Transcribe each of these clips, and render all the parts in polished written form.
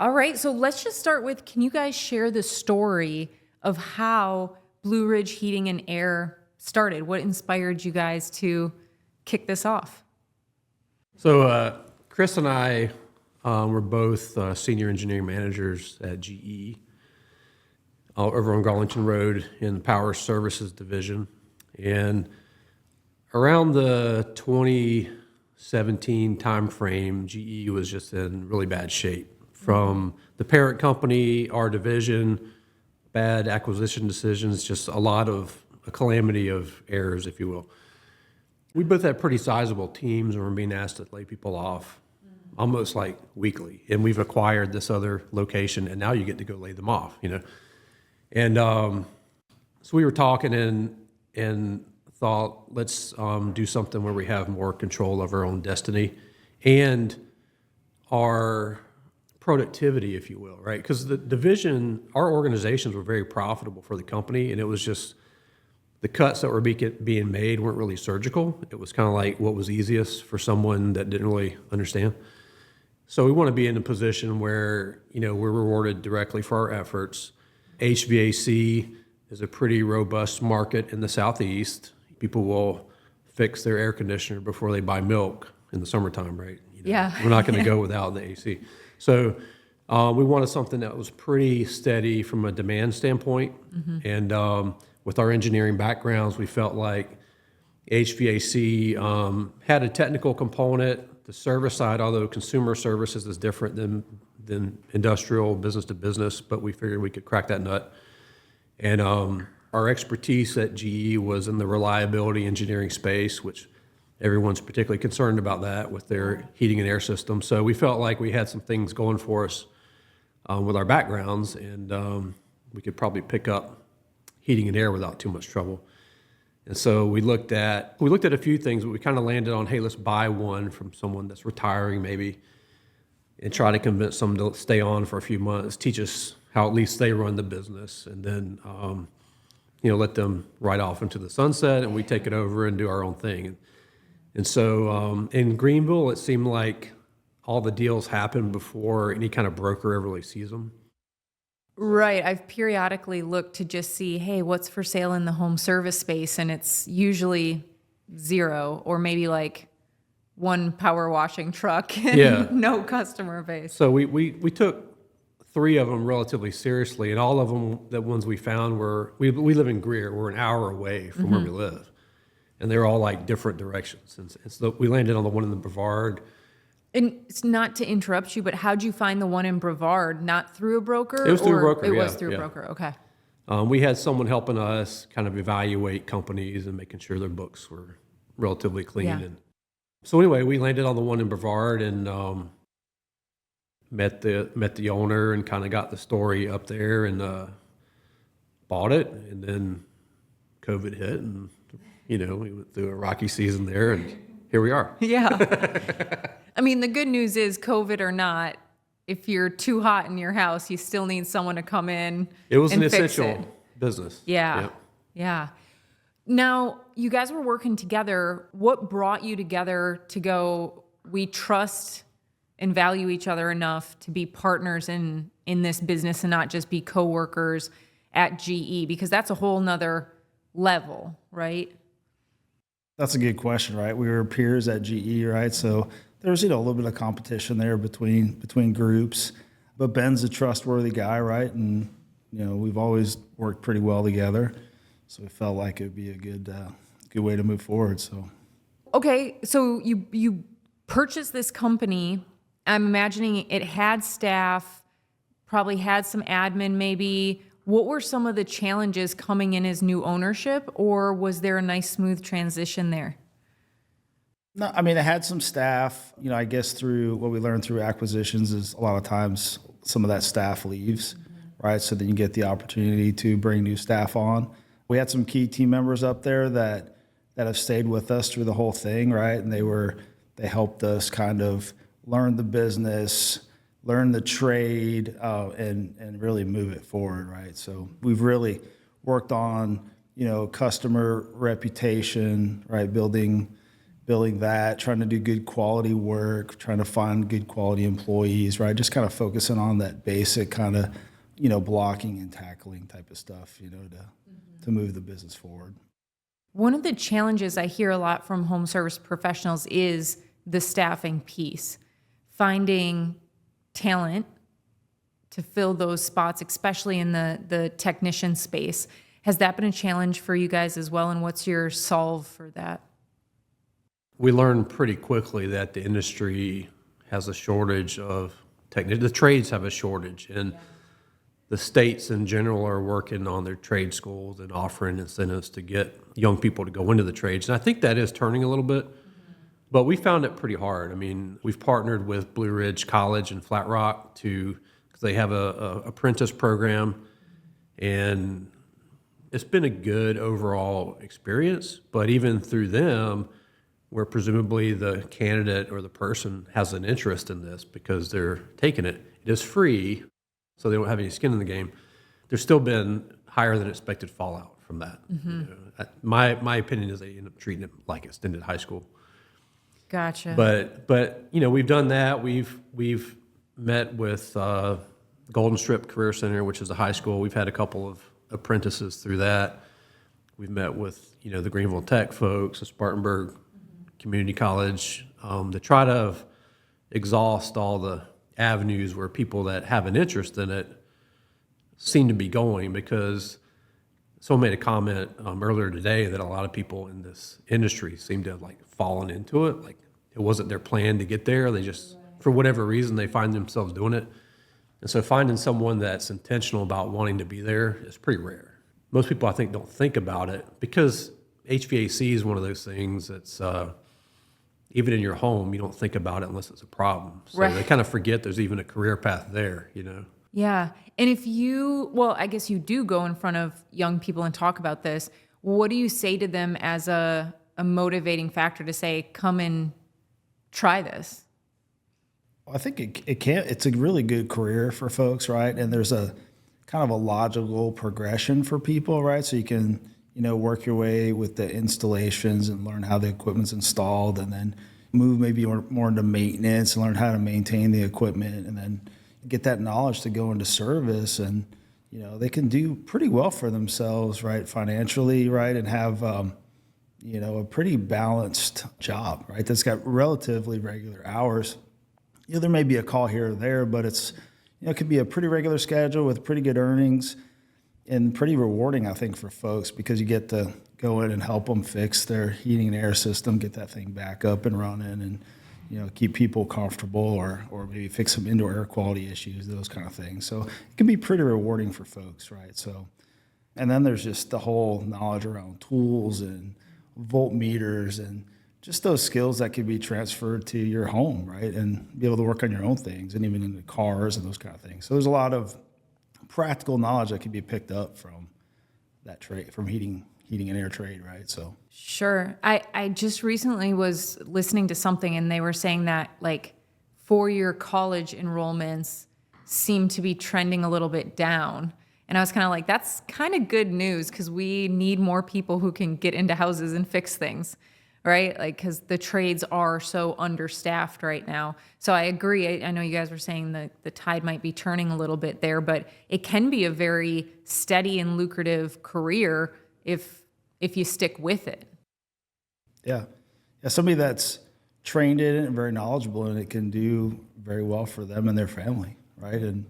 All right, so let's just start with, can you guys share the story of how Blue Ridge Heating and Air started? What inspired you guys to kick this off? So Chris and I were both senior engineering managers at GE over on Garlington Road in the Power Services Division. And around the 2017 timeframe, GE was just in really bad shape. From the parent company, our division, bad acquisition decisions, just a calamity of errors, if you will. We both had pretty sizable teams and were being asked to lay people off almost like weekly. And we've acquired this other location, and now you get to go lay them off, And so we were talking and thought, let's do something where we have more control of our own destiny and our productivity, if you will, right? Because the division, our organizations were very profitable for the company, and it was just the cuts that were being made weren't really surgical. It was kind of like what was easiest for someone that didn't really understand. So we want to be in a position where, we're rewarded directly for our efforts. HVAC is a pretty robust market in the Southeast. People will fix their air conditioner before they buy milk in the summertime, right? Yeah. We're not going to go without the AC. So we wanted something that was pretty steady from a demand standpoint. Mm-hmm. And with our engineering backgrounds, we felt like HVAC had a technical component. The service side, although consumer services is different than industrial business to business, but we figured we could crack that nut. And our expertise at GE was in the reliability engineering space, which everyone's particularly concerned about that with their heating and air system. So we felt like we had some things going for us with our backgrounds, and we could probably pick up heating and air without too much trouble. And so we looked at a few things, but we kind of landed on, hey, let's buy one from someone that's retiring maybe, and try to convince them to stay on for a few months, teach us how at least they run the business, and then let them ride off into the sunset, and we take it over and do our own thing. And so in Greenville, it seemed like all the deals happen before any kind of broker ever really sees them. Right. I've periodically looked to just see, hey, what's for sale in the home service space? And it's usually zero or maybe like one power washing truck and no customer base. So we took 3 of them relatively seriously, and all of them, the ones we found we live in Greer. We're an hour away from where we live. And they're all like different directions. And so we landed on the one in the Brevard. And it's not to interrupt you, but how'd you find the one in Brevard? Not through a broker? It was through a broker, It was through a broker, okay. We had someone helping us kind of evaluate companies and making sure their books were relatively clean. Yeah. And so anyway, we landed on the one in Brevard and met the owner and kind of got the story up there and bought it. And then COVID hit, and we went through a rocky season there, and here we are. Yeah. I mean, the good news is, COVID or not, if you're too hot in your house, you still need someone to come in. It was and an fix essential it. business. Yeah. Yep. Yeah. Now, you guys were working together. What brought you together to go, we trust and value each other enough to be partners in this business and not just be coworkers at GE? Because that's a whole nother level, right? That's a good question, right? We were peers at GE, right? So there's a little bit of competition there between groups, but Ben's a trustworthy guy, right? And we've always worked pretty well together, so we felt like it would be a good way to move forward. So, okay, so you purchased this company. I'm imagining it had staff, probably had some admin, maybe. What were some of the challenges coming in as new ownership, or was there a nice smooth transition there? No, I mean, it had some staff. I guess through what we learned through acquisitions is a lot of times some of that staff leaves, right? So then you get the opportunity to bring new staff on. We had some key team members up there that have stayed with us through the whole thing, right? And they helped us kind of learn the business, learn the trade, and really move it forward, right? So we've really worked on, customer reputation, right? Building building that, trying to do good quality work, trying to find good quality employees, right? Just kind of focusing on that basic kind of, blocking and tackling type of stuff, to move the business forward. One of the challenges I hear a lot from home service professionals is the staffing piece, finding talent to fill those spots, especially in the technician space. Has that been a challenge for you guys as well, and what's your solve for that? We learned pretty quickly that the industry has a shortage of technicians. The trades have a shortage, and the states in general are working on their trade schools and offering incentives to get young people to go into the trades. And I think that is turning a little bit, but we found it pretty hard. I mean, we've partnered with Blue Ridge College in Flat Rock because they have a apprentice program, and it's been a good overall experience. But even through them, where presumably the candidate or the person has an interest in this because they're taking it, it is free, so they don't have any skin in the game. There's still been higher than expected fallout from that. My opinion is they end up treating it like extended high school. Gotcha. But we've done that. We've met with Golden Strip Career Center, which is a high school. We've had a couple of apprentices through that. We've met with the Greenville Tech folks, the Spartanburg Community College, to try to exhaust all the avenues where people that have an interest in it seem to be going, because someone made a comment earlier today that a lot of people in this industry seem to have fallen into it. Like it wasn't their plan to get there. They just, for whatever reason, they find themselves doing it. And so finding someone that's intentional about wanting to be there is pretty rare. Most people, I think, don't think about it because HVAC is one of those things that's, even in your home, you don't think about it unless it's a problem. So Right. They kind of forget there's even a career path there, Yeah. And I guess you do go in front of young people and talk about this. What do you say to them as a motivating factor to say, come and try this? I think it's a really good career for folks, right? And there's a kind of a logical progression for people, right? So you can, work your way with the installations and learn how the equipment's installed, and then move maybe more into maintenance and learn how to maintain the equipment, and then get that knowledge to go into service. And, they can do pretty well for themselves, right? Financially, right? And have, a pretty balanced job, right? That's got relatively regular hours. There may be a call here or there, but it could be a pretty regular schedule with pretty good earnings and pretty rewarding, I think, for folks, because you get to go in and help them fix their heating and air system, get that thing back up and running, and, keep people comfortable, or maybe fix some indoor air quality issues, those kind of things. So it can be pretty rewarding for folks, right? So, and then there's just the whole knowledge around tools and voltmeters and just those skills that can be transferred to your home, right? And be able to work on your own things, and even in the cars and those kind of things. So there's a lot of practical knowledge that can be picked up from that trade, from heating and air trade, right? So Sure. I just recently was listening to something, and they were saying that 4-year college enrollments seem to be trending a little bit down. And I was kind of like, that's kind of good news, because we need more people who can get into houses and fix things, right? Because the trades are so understaffed right now. So I agree. I know you guys were saying that the tide might be turning a little bit there, but it can be a very steady and lucrative career if you stick with it. yeah, somebody that's trained in it and very knowledgeable in it can do very well for them and their family, right? And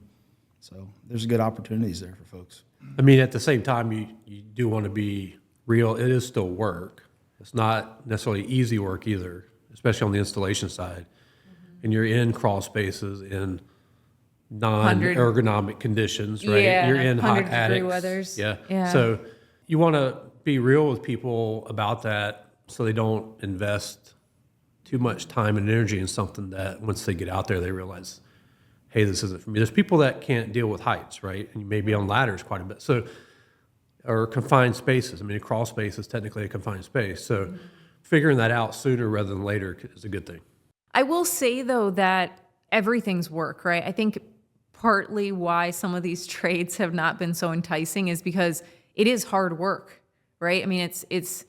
so there's good opportunities there for folks. I mean, at the same time, you do want to be real. It is still work. It's not necessarily easy work either, especially on the installation side. And you're in crawl spaces in non-ergonomic conditions, right? Yeah, You're in hot 100-degree attics. weathers. Yeah. Yeah. So you want to be real with people about that, so they don't invest too much time and energy in something that once they get out there, they realize, hey, this isn't for me. There's people that can't deal with heights, right? And you may be on ladders quite a bit. So, or confined spaces. I mean, a crawl space is technically a confined space. So figuring that out sooner rather than later is a good thing. I will say, though, that everything's work, right? I think partly why some of these trades have not been so enticing is because it is hard work, right? I mean, it's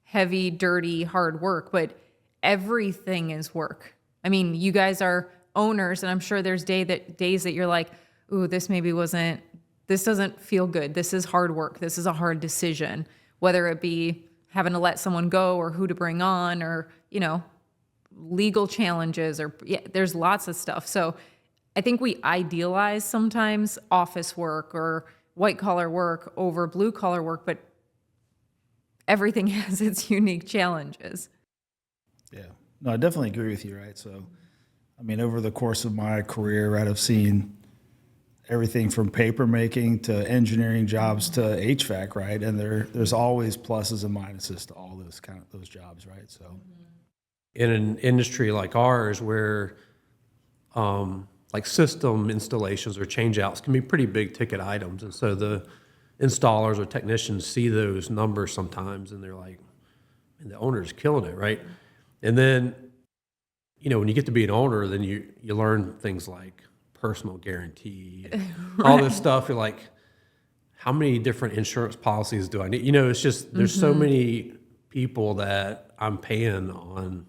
heavy, dirty, hard work, but everything is work. I mean, you guys are owners, and I'm sure there's days that you're like, ooh, this doesn't feel good. This is hard work. This is a hard decision, whether it be having to let someone go or who to bring on or, legal challenges or there's lots of stuff. So I think we idealize sometimes office work or white collar work over blue collar work, but everything has its unique challenges. Yeah, no, I definitely agree with you, right? So, I mean, over the course of my career, right, I've seen everything from paper making to engineering jobs to HVAC, right? And there's always pluses and minuses to all those jobs, right? So, In an industry like ours where like system installations or change outs can be pretty big ticket items. And so the installers or technicians see those numbers sometimes and they're like, man, the owner's killing it, right? And then, when you get to be an owner, then you learn things like personal guarantee, all this stuff. You're like, how many different insurance policies do I need? It's just, there's so many people that I'm paying on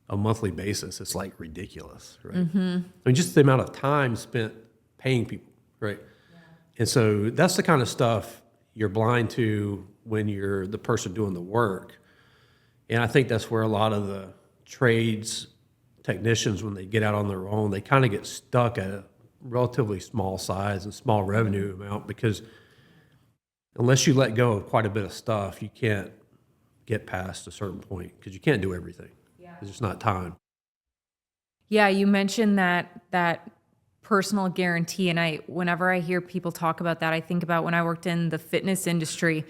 a monthly basis. It's like ridiculous, right? I mean, just the amount of time spent paying people, right? Yeah. And so that's the kind of stuff you're blind to when you're the person doing the work. And I think that's where a lot of the trades technicians, when they get out on their own, they kind of get stuck at a relatively small size and small revenue amount, because unless you let go of quite a bit of stuff, you can't get past a certain point because you can't do everything. There's just not time. Yeah, you mentioned that personal guarantee, and whenever I hear people talk about that, I think about when I worked in the fitness industry.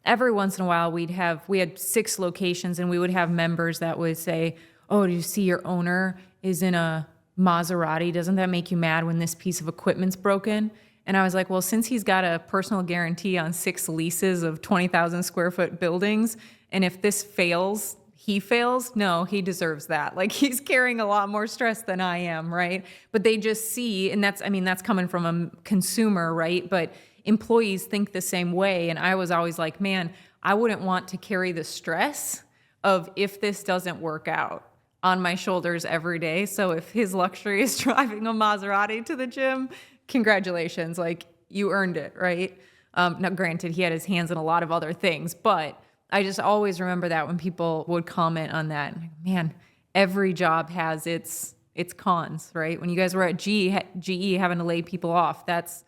Every once in a while, we had 6 locations, and we would have members that would say, "Oh, do you see your owner is in a Maserati? Doesn't that make you mad when this piece of equipment's broken?" And I was like, well, since he's got a personal guarantee on 6 leases of 20,000 square foot buildings, and if this fails, he fails, no, he deserves that. Like, he's carrying a lot more stress than I am, right? But they just see, and that's coming from a consumer, right? But employees think the same way. And I was always like, man, I wouldn't want to carry the stress of if this doesn't work out on my shoulders every day. So if his luxury is driving a Maserati to the gym, congratulations, like, you earned it, right? Now, granted, he had his hands in a lot of other things, but I just always remember that when people would comment on that. I'm like, man, every job has its cons, right? When you guys were at GE having to lay people off, that's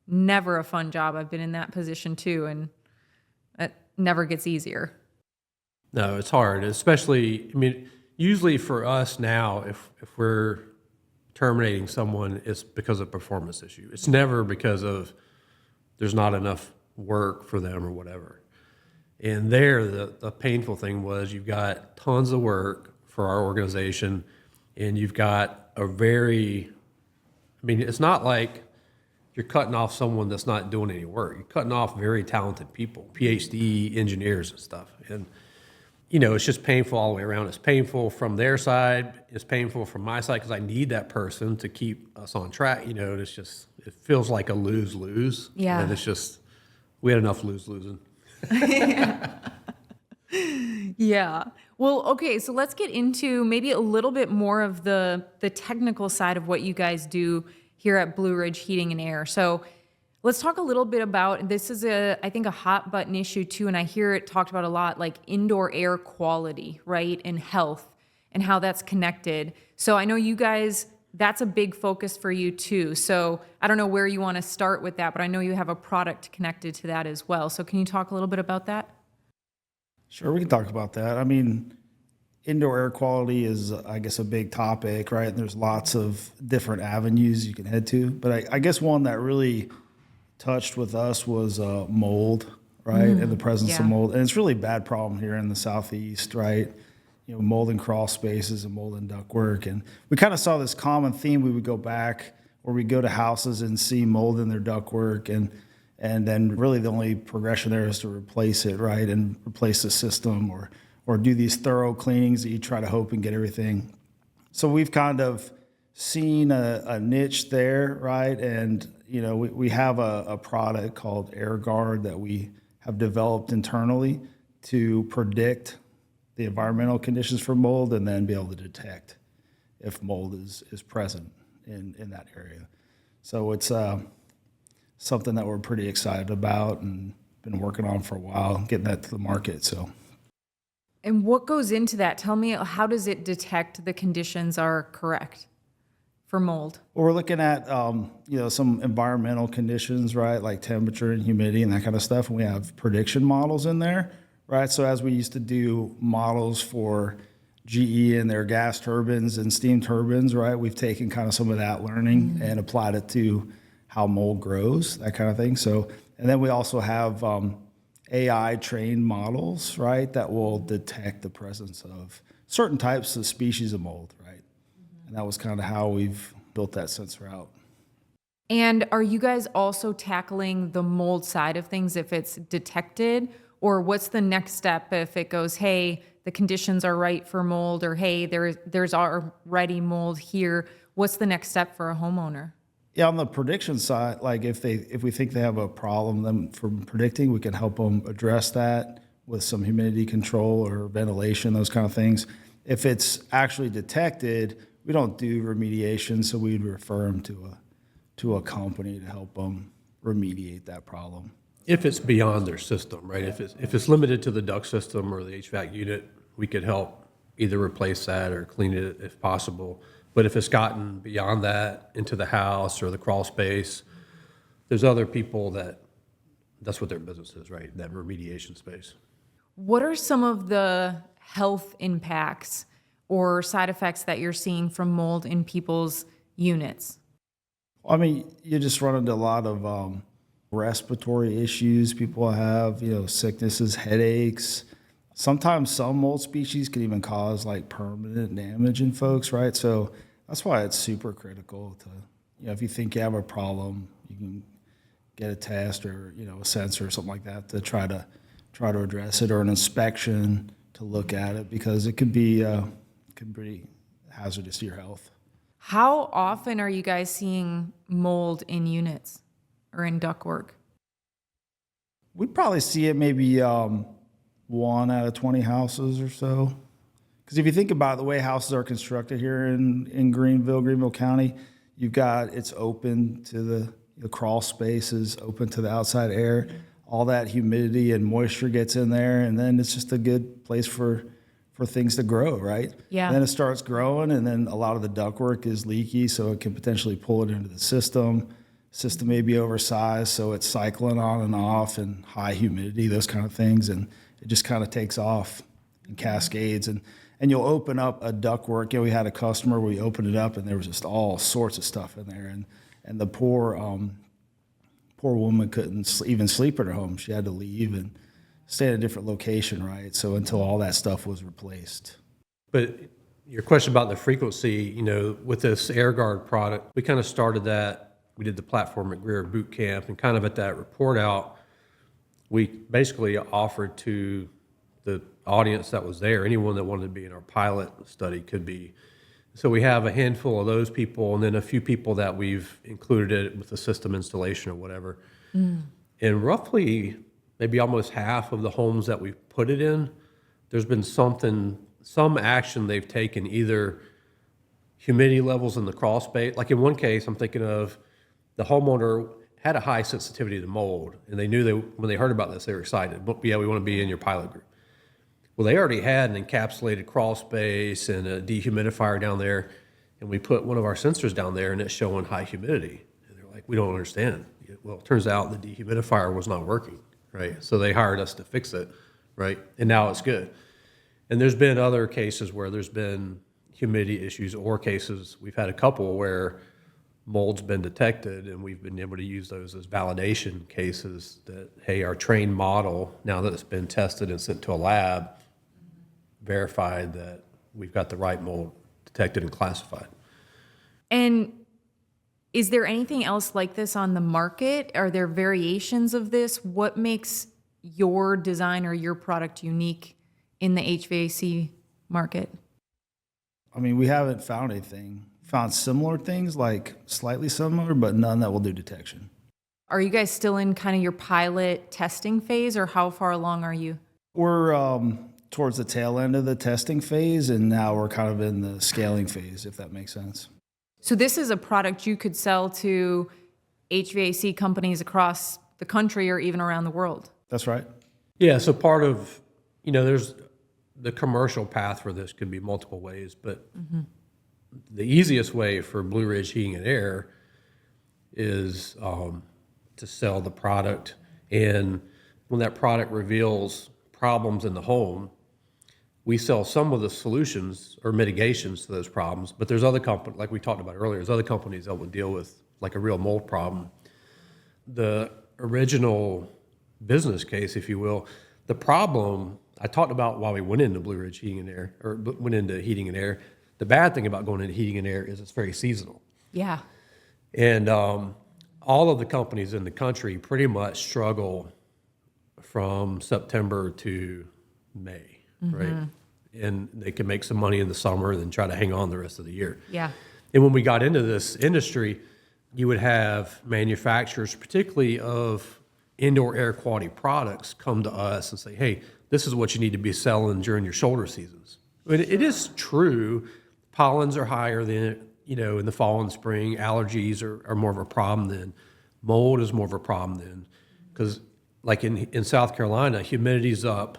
never a fun job. I've been in that position too, and it never gets easier. No, it's hard, especially, I mean, usually for us now, if we're terminating someone, it's because of performance issue. It's never because of there's not enough work for them or whatever. And there, the painful thing was you've got tons of work for our organization, and you've got it's not like you're cutting off someone that's not doing any work. You're cutting off very talented people, PhD engineers and stuff. And, it's just painful all the way around. It's painful from their side. It's painful from my side because I need that person to keep us on track. It feels like a lose-lose. Yeah. And it's just, we had enough losing. Yeah. Well, okay, so let's get into maybe a little bit more of the technical side of what you guys do here at Blue Ridge Heating and Air. So let's talk a little bit about, this is I think a hot button issue too, and I hear it talked about a lot, like indoor air quality, right? And health and how that's connected. So I know you guys, that's a big focus for you too. So I don't know where you want to start with that, but I know you have a product connected to that as well. So can you talk a little bit about that? Sure, we can talk about that. I mean, indoor air quality is, I guess, a big topic, right? And there's lots of different avenues you can head to. But I guess one that really touched with us was mold, right? And the presence of mold. And it's really a bad problem here in the Southeast, right? Mold in crawl spaces and mold in ductwork. And we kind of saw this common theme. We would go back, or we'd go to houses and see mold in their ductwork, and then really the only progression there is to replace it, right? And replace the system or do these thorough cleanings that you try to hope and get everything. So we've kind of seen a niche there, right? And, we have a product called AirGuard that we have developed internally to predict the environmental conditions for mold, and then be able to detect if mold is present in that area. So it's something that we're pretty excited about and been working on for a while, getting that to the market. So. And what goes into that? Tell me, how does it detect the conditions are correct for mold? Well, we're looking at, some environmental conditions, right? Like temperature and humidity and that kind of stuff. And we have prediction models in there, right? So as we used to do models for GE and their gas turbines and steam turbines, right? We've taken kind of some of that learning and applied it to how mold grows, that kind of thing. So, and then we also have AI trained models, right? That will detect the presence of certain types of species of mold, right? And that was kind of how we've built that sensor out. And are you guys also tackling the mold side of things if it's detected? Or what's the next step if it goes, hey, the conditions are right for mold, or hey, there's already mold here? What's the next step for a homeowner? Yeah, on the prediction side, like if we think they have a problem, then from predicting, we can help them address that with some humidity control or ventilation, those kind of things. If it's actually detected, we don't do remediation, so we'd refer them to a company to help them remediate that problem. If it's beyond their system, right? If it's limited to the duct system or the HVAC unit, we could help either replace that or clean it if possible. But if it's gotten beyond that into the house or the crawl space, there's other people that's what their business is, right? That remediation space. What are some of the health impacts or side effects that you're seeing from mold in people's units? I mean, you just run into a lot of respiratory issues people have, sicknesses, headaches. Sometimes some mold species can even cause like permanent damage in folks, right? So that's why it's super critical to, if you think you have a problem, you can get a test or, a sensor or something like that to try to address it, or an inspection to look at it, because it could be hazardous to your health. How often are you guys seeing mold in units or in ductwork? We'd probably see it maybe 1 out of 20 houses or so. Because if you think about the way houses are constructed here in Greenville County, it's open to the crawl spaces, open to the outside air. All that humidity and moisture gets in there, and then it's just a good place for things to grow, right? Yeah. And then it starts growing, and then a lot of the ductwork is leaky, so it can potentially pull it into the system. System may be oversized, so it's cycling on and off, and high humidity, those kind of things, and it just kind of takes off and cascades. And you'll open up a ductwork. We had a customer where we opened it up, and there was just all sorts of stuff in there, and the poor woman couldn't even sleep at her home. She had to leave and stay at a different location, right? So until all that stuff was replaced. But your question about the frequency, with this AirGuard product, we kind of started that. We did the platform at Greer boot camp, and kind of at that report out, we basically offered to the audience that was there, anyone that wanted to be in our pilot study could be. So we have a handful of those people, and then a few people that we've included it with the system installation or whatever. And roughly, maybe almost half of the homes that we've put it in, there's been some action they've taken, either humidity levels in the crawl space. Like in one case, I'm thinking of the homeowner had a high sensitivity to mold, and they knew when they heard about this, they were excited. But yeah, we want to be in your pilot group. Well, they already had an encapsulated crawl space and a dehumidifier down there, and we put one of our sensors down there, and it's showing high humidity. And they're like, we don't understand. Well, it turns out the dehumidifier was not working, right? So they hired us to fix it, right? And now it's good. And there's been other cases where there's been humidity issues, or cases, we've had a couple where mold's been detected, and we've been able to use those as validation cases that, hey, our trained model, now that it's been tested and sent to a lab, verified that we've got the right mold detected and classified. And is there anything else like this on the market? Are there variations of this? What makes your design or your product unique in the HVAC market? I mean, we haven't found anything. Found similar things, like slightly similar, but none that will do detection. Are you guys still in kind of your pilot testing phase, or how far along are you? We're towards the tail end of the testing phase, and now we're kind of in the scaling phase, if that makes sense. So this is a product you could sell to HVAC companies across the country or even around the world. That's right. Yeah, so part of, there's the commercial path for this could be multiple ways, but the easiest way for Blue Ridge Heating and Air is to sell the product. And when that product reveals problems in the home, we sell some of the solutions or mitigations to those problems, but there's other companies, like we talked about earlier, there's other companies that will deal with like a real mold problem. The original business case, if you will, the problem I talked about while we went into Blue Ridge Heating and Air, or went into heating and air. The bad thing about going into heating and air is it's very seasonal. Yeah. And all of the companies in the country pretty much struggle from September to May, right? And they can make some money in the summer and then try to hang on the rest of the year. Yeah. And when we got into this industry, you would have manufacturers, particularly of indoor air quality products, come to us and say, hey, this is what you need to be selling during your shoulder seasons. I mean, it is true, pollens are higher than, in the fall and spring. Allergies are more of a problem then. Mold is more of a problem then. Because like in South Carolina, humidity's up.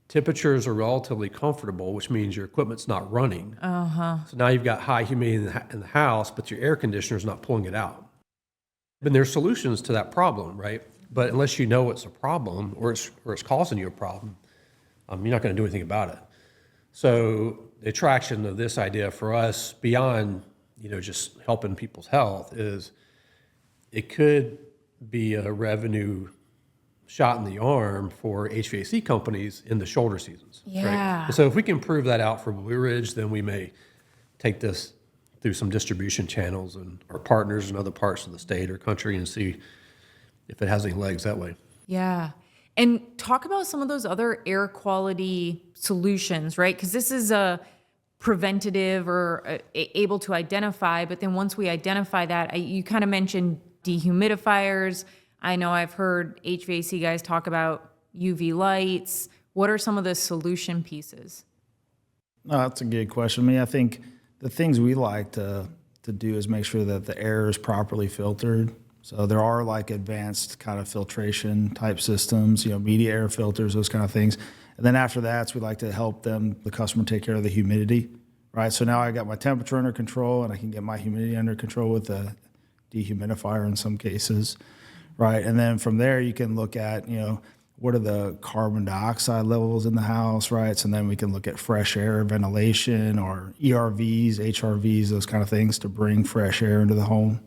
Temperatures are relatively comfortable, which means your equipment's not running. So now you've got high humidity in the house, but your air conditioner's not pulling it out. And there's solutions to that problem, right? But unless you know it's a problem or it's causing you a problem, you're not going to do anything about it. So the attraction of this idea for us, beyond just helping people's health, is it could be a revenue shot in the arm for HVAC companies in the shoulder seasons. Yeah. Right? And so if we can prove that out for Blue Ridge, then we may take this through some distribution channels and our partners in other parts of the state or country and see if it has any legs that way. Yeah. And talk about some of those other air quality solutions, right? Because this is a preventative or able to identify, but then once we identify that, you kind of mentioned dehumidifiers. I know I've heard HVAC guys talk about UV lights. What are some of the solution pieces? No, that's a good question. I mean, I think the things we like to do is make sure that the air is properly filtered. So there are like advanced kind of filtration type systems, media air filters, those kind of things. And then after that, we like to help the customer take care of the humidity, right? So now I got my temperature under control and I can get my humidity under control with a dehumidifier in some cases, right? And then from there, you can look at, what are the carbon dioxide levels in the house, right? So then we can look at fresh air ventilation or ERVs, HRVs, those kind of things to bring fresh air into the home.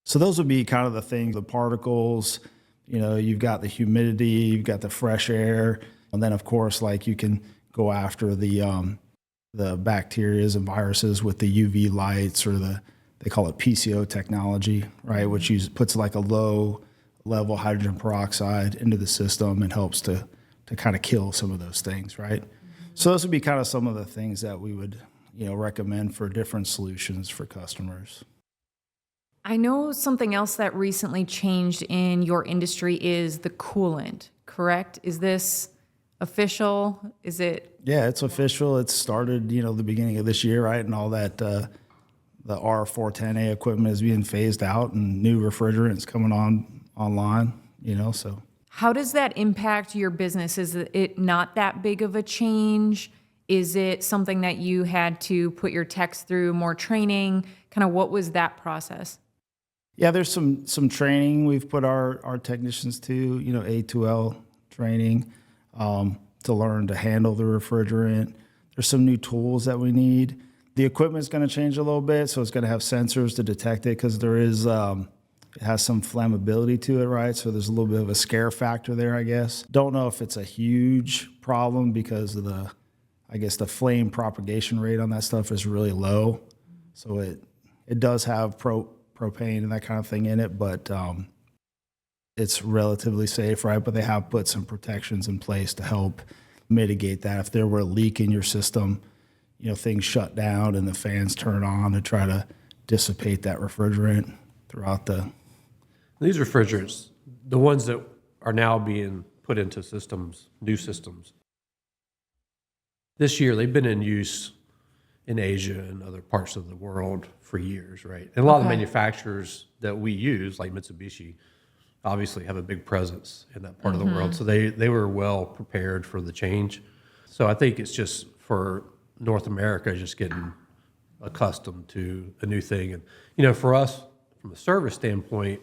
So those would be kind of the things, the particles, you've got the humidity, you've got the fresh air, and then of course, like you can go after the bacteria and viruses with the UV lights or they call it PCO technology, right? Which puts like a low level hydrogen peroxide into the system and helps to kind of kill some of those things, right? So those would be kind of some of the things that we would, recommend for different solutions for customers. I know something else that recently changed in your industry is the coolant, correct? Is this official? Is it? Yeah, it's official. It started, the beginning of this year, right? And all that, the R410A equipment is being phased out and new refrigerants coming online, so. How does that impact your business? Is it not that big of a change? Is it something that you had to put your techs through more training? Kind of what was that process? Yeah, there's some training we've put our technicians to, A2L training to learn to handle the refrigerant. There's some new tools that we need. The equipment's going to change a little bit, so it's going to have sensors to detect it because there is it has some flammability to it, right? So there's a little bit of a scare factor there, I guess. Don't know if it's a huge problem because of the flame propagation rate on that stuff is really low. So it does have propane and that kind of thing in it, but it's relatively safe, right? But they have put some protections in place to help mitigate that. If there were a leak in your system, things shut down and the fans turn on to try to dissipate that refrigerant throughout the... These refrigerants, the ones that are now being put into systems, new systems, this year. They've been in use in Asia and other parts of the world for years, right? And a lot of the manufacturers that we use, like Mitsubishi, obviously have a big presence in that part of the world. So they were well prepared for the change. So I think it's just for North America, just getting accustomed to a new thing. And, you know, for us, from a service standpoint,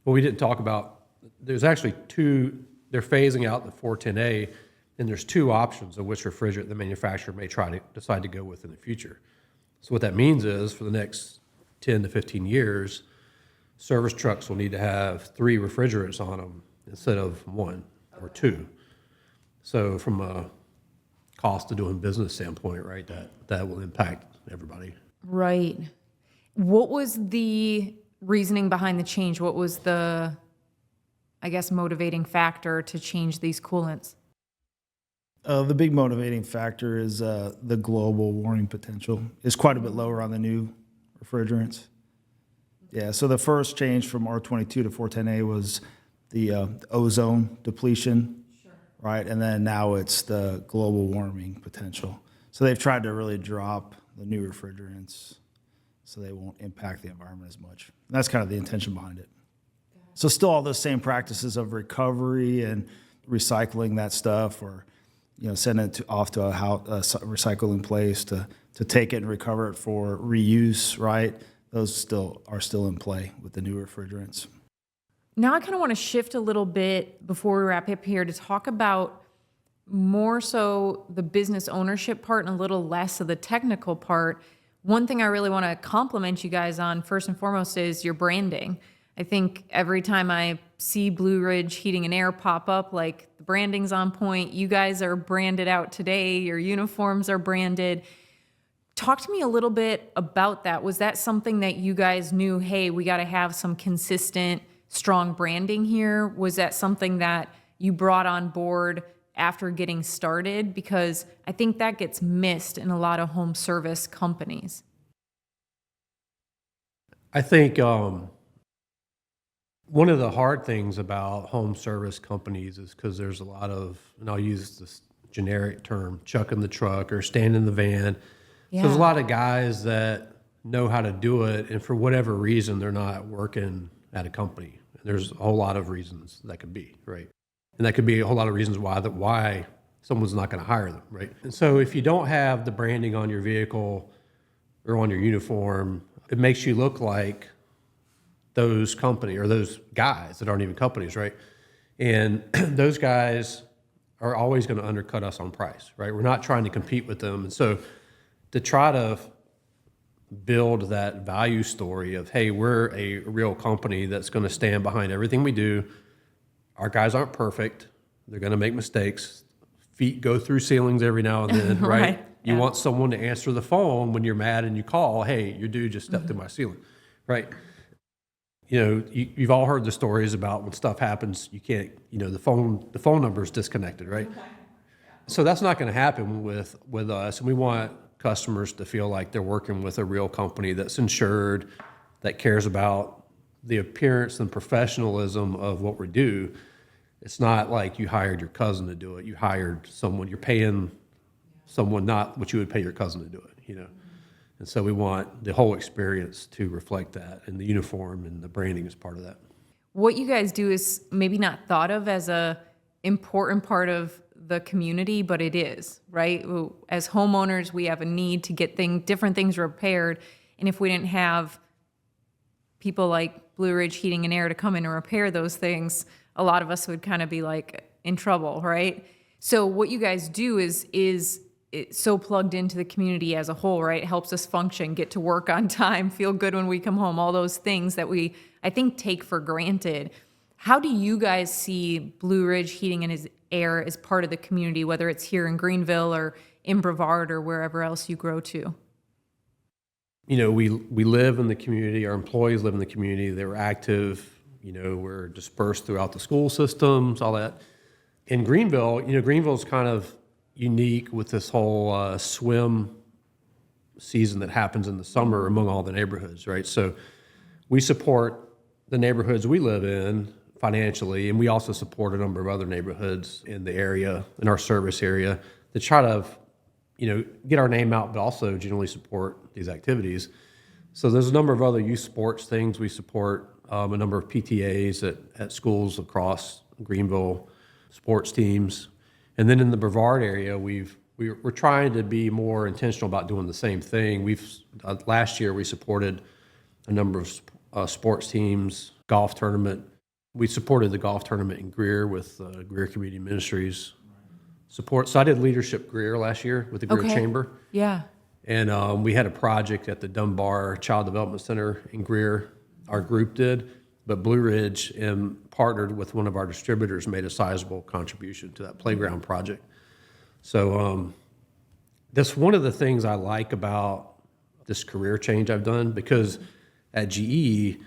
what we didn't talk about, there's actually they're phasing out the 410A, and there's two options of which refrigerant the manufacturer may decide to go with in the future. So what that means is for the next 10 to 15 years, service trucks will need to have 3 refrigerants on them instead of 1 or 2. So from a cost of doing business standpoint, right, that will impact everybody. Right. What was the reasoning behind the change? What was the, I guess, motivating factor to change these coolants? The big motivating factor is the global warming potential is quite a bit lower on the new refrigerants. Yeah, so the first change from R22 to 410A was the ozone depletion, right? And then now it's the global warming potential. So they've tried to really drop the new refrigerants so they won't impact the environment as much. And that's kind of the intention behind it. So still all those same practices of recovery and recycling that stuff, or send it off to a recycling place to take it and recover it for reuse, right? Those are still in play with the new refrigerants. Now I kind of want to shift a little bit before we wrap up here to talk about more so the business ownership part and a little less of the technical part. One thing I really want to compliment you guys on, first and foremost, is your branding. I think every time I see Blue Ridge Heating and Air pop up, like, the branding's on point. You guys are branded out today. Your uniforms are branded. Talk to me a little bit about that. Was that something that you guys knew, hey, we got to have some consistent, strong branding here? Was that something that you brought on board after getting started? Because I think that gets missed in a lot of home service companies. I think one of the hard things about home service companies is because there's a lot of, and I'll use this generic term, chucking the truck or standing in the van. Yeah. So there's a lot of guys that know how to do it, and for whatever reason, they're not working at a company. There's a whole lot of reasons that could be, right? And that could be a whole lot of reasons why someone's not going to hire them, right? And so if you don't have the branding on your vehicle or on your uniform, it makes you look like those company or those guys that aren't even companies, right? And those guys are always going to undercut us on price, right? We're not trying to compete with them. And so to try to build that value story of, hey, we're a real company that's going to stand behind everything we do. Our guys aren't perfect. They're going to make mistakes. Feet go through ceilings every now and then, right? Right. You Yeah. want someone to answer the phone when you're mad and you call, hey, your dude just stepped through my ceiling, right? You've all heard the stories about when stuff happens, you can't, the phone number is disconnected, right? Okay. So that's not going to happen with us. And we want customers to feel like they're working with a real company that's insured, that cares about the appearance and professionalism of what we do. It's not like you hired your cousin to do it. You hired someone, you're paying someone not what you would pay your cousin to do it, And so we want the whole experience to reflect that, and the uniform and the branding is part of that. What you guys do is maybe not thought of as a important part of the community, but it is, right? As homeowners, we have a need to get different things repaired. And if we didn't have people like Blue Ridge Heating and Air to come in and repair those things, a lot of us would kind of be like in trouble, right? So what you guys do is it's so plugged into the community as a whole, right? It helps us function, get to work on time, feel good when we come home, all those things that we, I think, take for granted. How do you guys see Blue Ridge Heating and Air as part of the community, whether it's here in Greenville or in Brevard or wherever else you grow to? We live in the community, our employees live in the community, they're active, we're dispersed throughout the school systems, all that. In Greenville, Greenville's kind of unique with this whole swim season that happens in the summer among all the neighborhoods, right? So we support the neighborhoods we live in financially, and we also support a number of other neighborhoods in the area, in our service area, to try to get our name out, but also generally support these activities. So there's a number of other youth sports things. We support a number of PTAs at schools across Greenville, sports teams. And then in the Brevard area, we're trying to be more intentional about doing the same thing. Last year we supported a number of sports teams, golf tournament. We supported the golf tournament in Greer with Greer Community Ministries support. So I did leadership Greer last year with the Greer Chamber. Yeah. And we had a project at the Dunbar Child Development Center in Greer. Our group did, but Blue Ridge partnered with one of our distributors, made a sizable contribution to that playground project. So that's one of the things I like about this career change I've done, because at GE,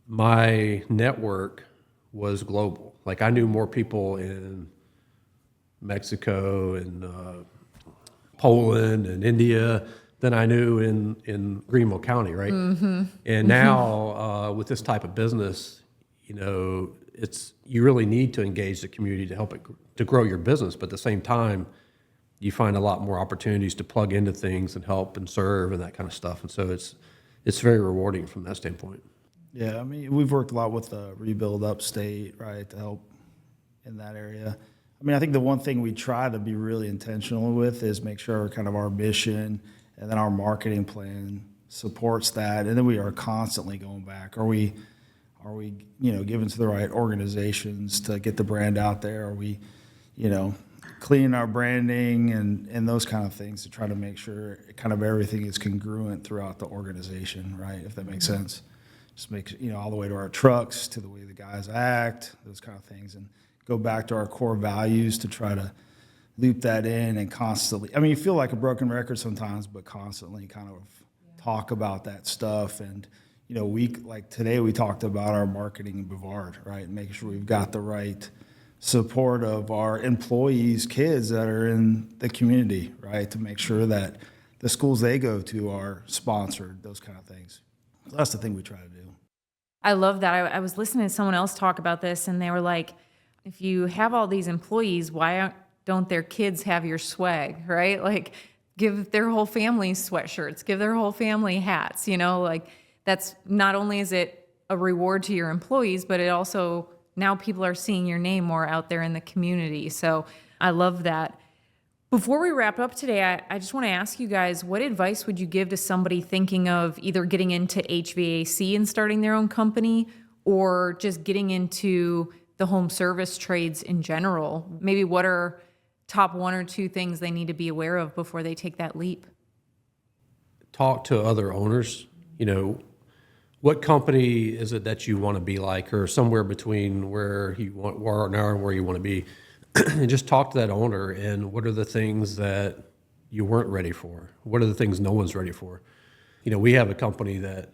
my network was global. Like, I knew more people in Mexico and Poland and India than I knew in Greenville County, right? And now with this type of business, you really need to engage the community to help it to grow your business, but at the same time, you find a lot more opportunities to plug into things and help and serve and that kind of stuff. And so it's very rewarding from that standpoint. Yeah, I mean, we've worked a lot with Rebuild Upstate, right, to help in that area. I mean, I think the one thing we try to be really intentional with is make sure kind of our mission and then our marketing plan supports that. And then we are constantly going back. Are we giving to the right organizations to get the brand out there? Are we, cleaning our branding and those kind of things to try to make sure kind of everything is congruent throughout the organization, right? If that makes sense. Just make, all the way to our trucks, to the way the guys act, those kind of things, and go back to our core values to try to loop that in and constantly, I mean, you feel like a broken record sometimes, but constantly kind of talk about that stuff. And, like today we talked about our marketing in Brevard, right? And making sure we've got the right support of our employees' kids that are in the community, right? To make sure that the schools they go to are sponsored, those kind of things. So that's the thing we try to do. I love that. I was listening to someone else talk about this, and they were like, if you have all these employees, why don't their kids have your swag, right? Like, give their whole family sweatshirts, give their whole family hats, like, that's not only is it a reward to your employees, but it also, now people are seeing your name more out there in the community. So I love that. Before we wrap up today, I just want to ask you guys, what advice would you give to somebody thinking of either getting into HVAC and starting their own company, or just getting into the home service trades in general? Maybe what are top one or two things they need to be aware of before they take that leap? Talk to other owners. What company is it that you want to be like, or somewhere between where you are now and where you want to be? And just talk to that owner, and what are the things that you weren't ready for? What are the things no one's ready for? We have a company that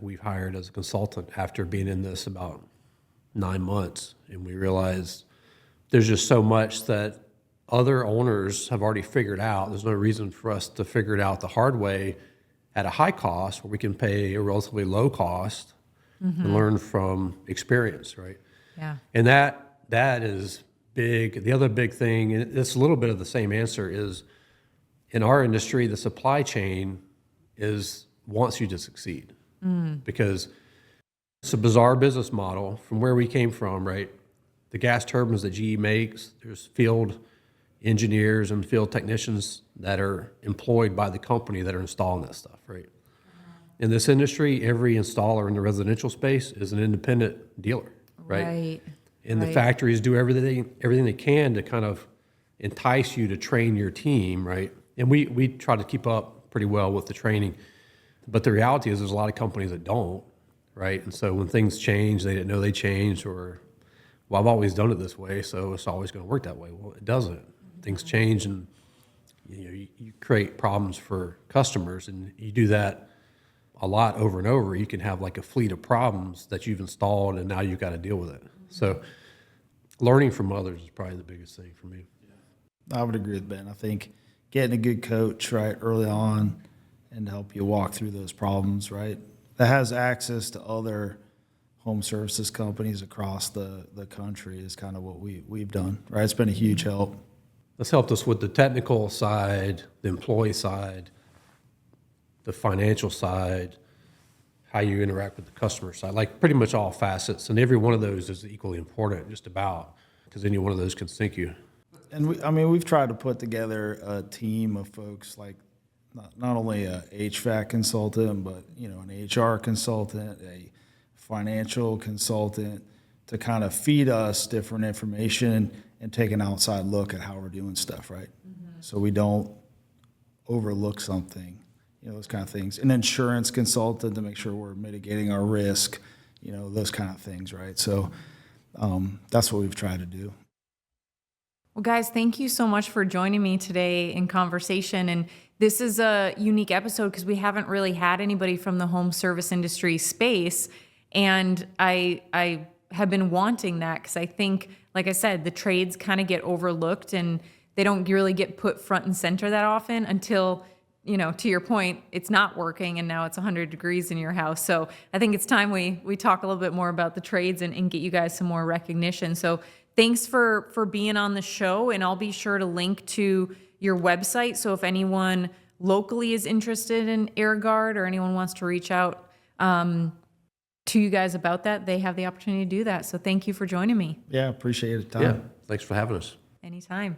we've hired as a consultant after being in this about 9 months, and we realized there's just so much that other owners have already figured out. There's no reason for us to figure it out the hard way at a high cost, where we can pay a relatively low cost and learn from experience, right? Yeah. And that is big. The other big thing, and it's a little bit of the same answer, is in our industry, the supply chain wants you to succeed, because it's a bizarre business model from where we came from, right? The gas turbines that GE makes, there's field engineers and field technicians that are employed by the company that are installing that stuff, right? In this industry, every installer in the residential space is an independent dealer, right? And the factories do everything they can to kind of entice you to train your team, right? And we try to keep up pretty well with the training. But the reality is there's a lot of companies that don't, right? And so when things change, they didn't know they changed, or, well, I've always done it this way, so it's always going to work that way. Well, it doesn't. Things change, and you create problems for customers, and you do that a lot over and over. You can have like a fleet of problems that you've installed, and now you've got to deal with it. So learning from others is probably the biggest thing for me. I would agree with Ben. I think getting a good coach, right, early on, and to help you walk through those problems, right, that has access to other home services companies across the country is kind of what we've done, right? It's been a huge help. That's helped us with the technical side, the employee side, the financial side, how you interact with the customer side, like pretty much all facets. And every one of those is equally important, just about, because any one of those can sink you. And we've tried to put together a team of folks, like not only a HVAC consultant, but an HR consultant, a financial consultant, to kind of feed us different information and take an outside look at how we're doing stuff, right? So we don't overlook something, those kind of things. An insurance consultant to make sure we're mitigating our risk, those kind of things, right? So that's what we've tried to do. Well, guys, thank you so much for joining me today in conversation. And this is a unique episode because we haven't really had anybody from the home service industry space. And I have been wanting that because I think, like I said, the trades kind of get overlooked and they don't really get put front and center that often until, to your point, it's not working and now it's 100 degrees in your house. So I think it's time we talk a little bit more about the trades and get you guys some more recognition. So thanks for being on the show, and I'll be sure to link to your website. So if anyone locally is interested in AirGuard or anyone wants to reach out to you guys about that, they have the opportunity to do that. So thank you for joining me. Yeah, appreciate it, Tom. Yeah, thanks for having us. Anytime.